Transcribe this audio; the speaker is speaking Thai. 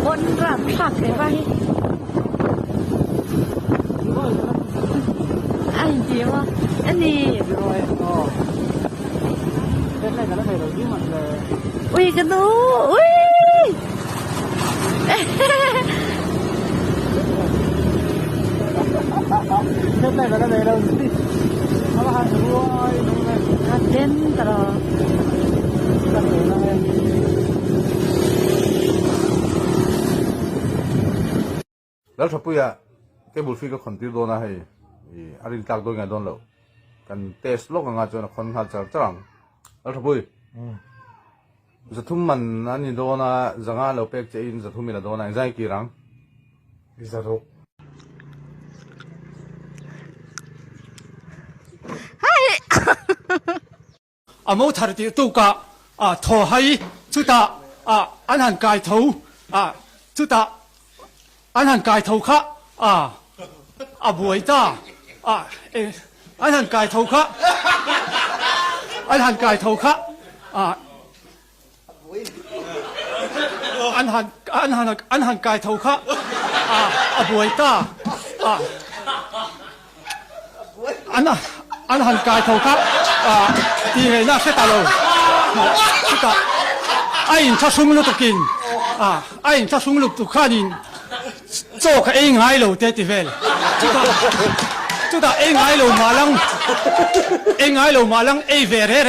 คนรับผักเลยไปอันเดียวอันนี้อุ้ยกระดูอุ้ยเต้นตลอดแล้วถ้าปุ้ยอะแกบุลฟีก็คนที่โดนนะให้อารินตากโดนไงโดนแล้วกันเทสโลกงานจนคนหาจากจังแล้วถ้าปุ้ยจะทุ่มมันนั่นนี่โดนนะจังอ่ะเราเป็กจะอินจะทุ่มมีละโดนนะใจกี่รังจะรู้冇睇到都架拖喺做得安行街頭做得安行街頭卡唔會得安行街頭卡安行街頭卡安行街頭卡唔會得安行街頭卡啲係那些大路，即係阿人出松路讀見阿人出松路讀看見做個 A 矮路的地方，即係 A 矮路馬lang A 矮路馬lang A vers